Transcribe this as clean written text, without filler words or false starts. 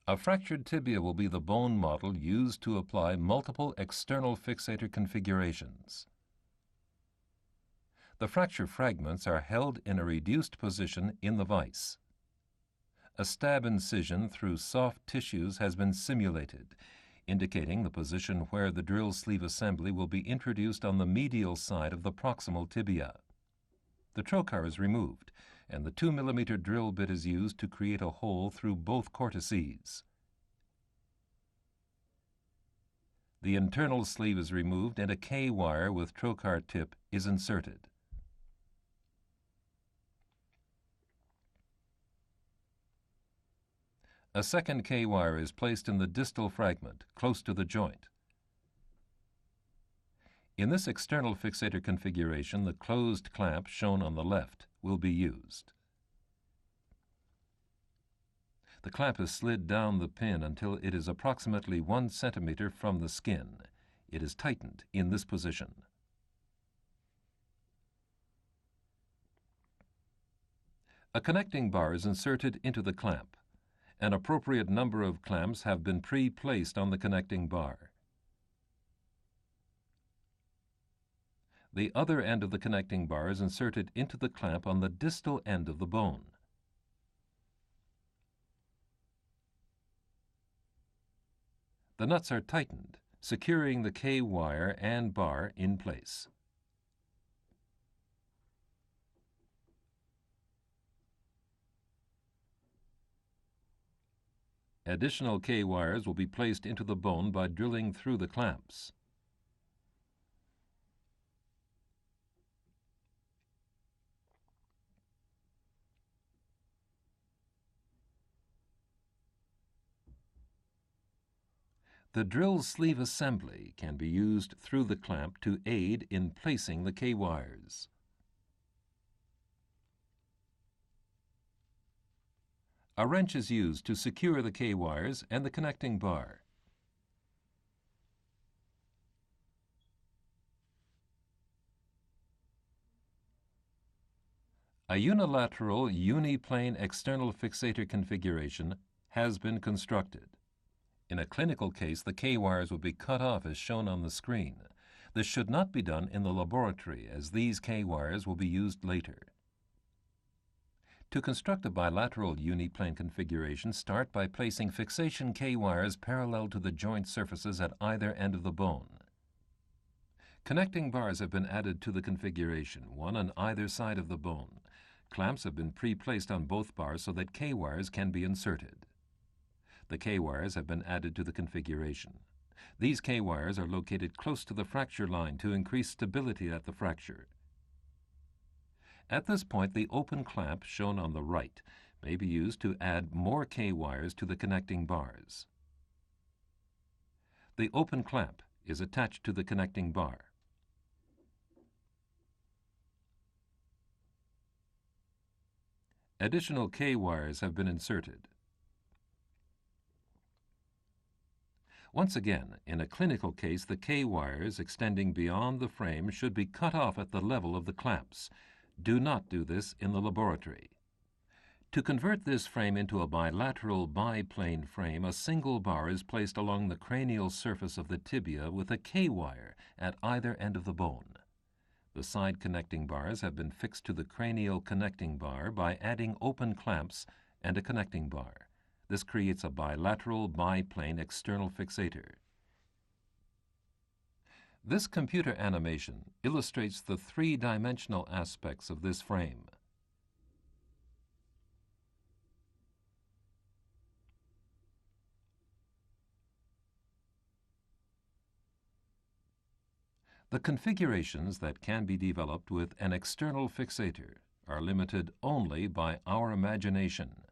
A fractured tibia will be the bone model used to apply multiple external fixator configurations. The fracture fragments are held in a reduced position in the vise. A stab incision through soft tissues has been simulated, indicating the position where the drill sleeve assembly will be introduced on the medial side of the proximal tibia. The trocar is removed, and the 2 mm drill bit is used to create a hole through both cortices. The internal sleeve is removed and a K-wire with trocar tip is inserted. A second K-wire is placed in the distal fragment, close to the joint. In this external fixator configuration, the closed clamp shown on the left will be used. The clamp is slid down the pin until it is approximately 1 centimeter from the skin. It is tightened in this position. A connecting bar is inserted into the clamp. An appropriate number of clamps have been pre-placed on the connecting bar. The other end of the connecting bar is inserted into the clamp on the distal end of the bone. The nuts are tightened, securing the K-wire and bar in place. Additional K-wires will be placed into the bone by drilling through the clamps. The drill sleeve assembly can be used through the clamp to aid in placing the K-wires. A wrench is used to secure the K-wires and the connecting bar. A unilateral uniplane external fixator configuration has been constructed. In a clinical case, the K-wires will be cut off as shown on the screen. This should not be done in the laboratory, as these K-wires will be used later. To construct a bilateral uniplane configuration, start by placing fixation K-wires parallel to the joint surfaces at either end of the bone. Connecting bars have been added to the configuration, one on either side of the bone. Clamps have been pre-placed on both bars so that K-wires can be inserted. The K-wires have been added to the configuration. These K-wires are located close to the fracture line to increase stability at the fracture. At this point, the open clamp, shown on the right, may be used to add more K-wires to the connecting bars. The open clamp is attached to the connecting bar. Additional K-wires have been inserted. Once again, in a clinical case, the K-wires extending beyond the frame should be cut off at the level of the clamps. Do not do this in the laboratory. To convert this frame into a bilateral biplane frame, a single bar is placed along the cranial surface of the tibia with a K-wire at either end of the bone. The side connecting bars have been fixed to the cranial connecting bar by adding open clamps and a connecting bar. This creates a bilateral biplane external fixator. This computer animation illustrates the three-dimensional aspects of this frame. The configurations that can be developed with an external fixator are limited only by our imagination.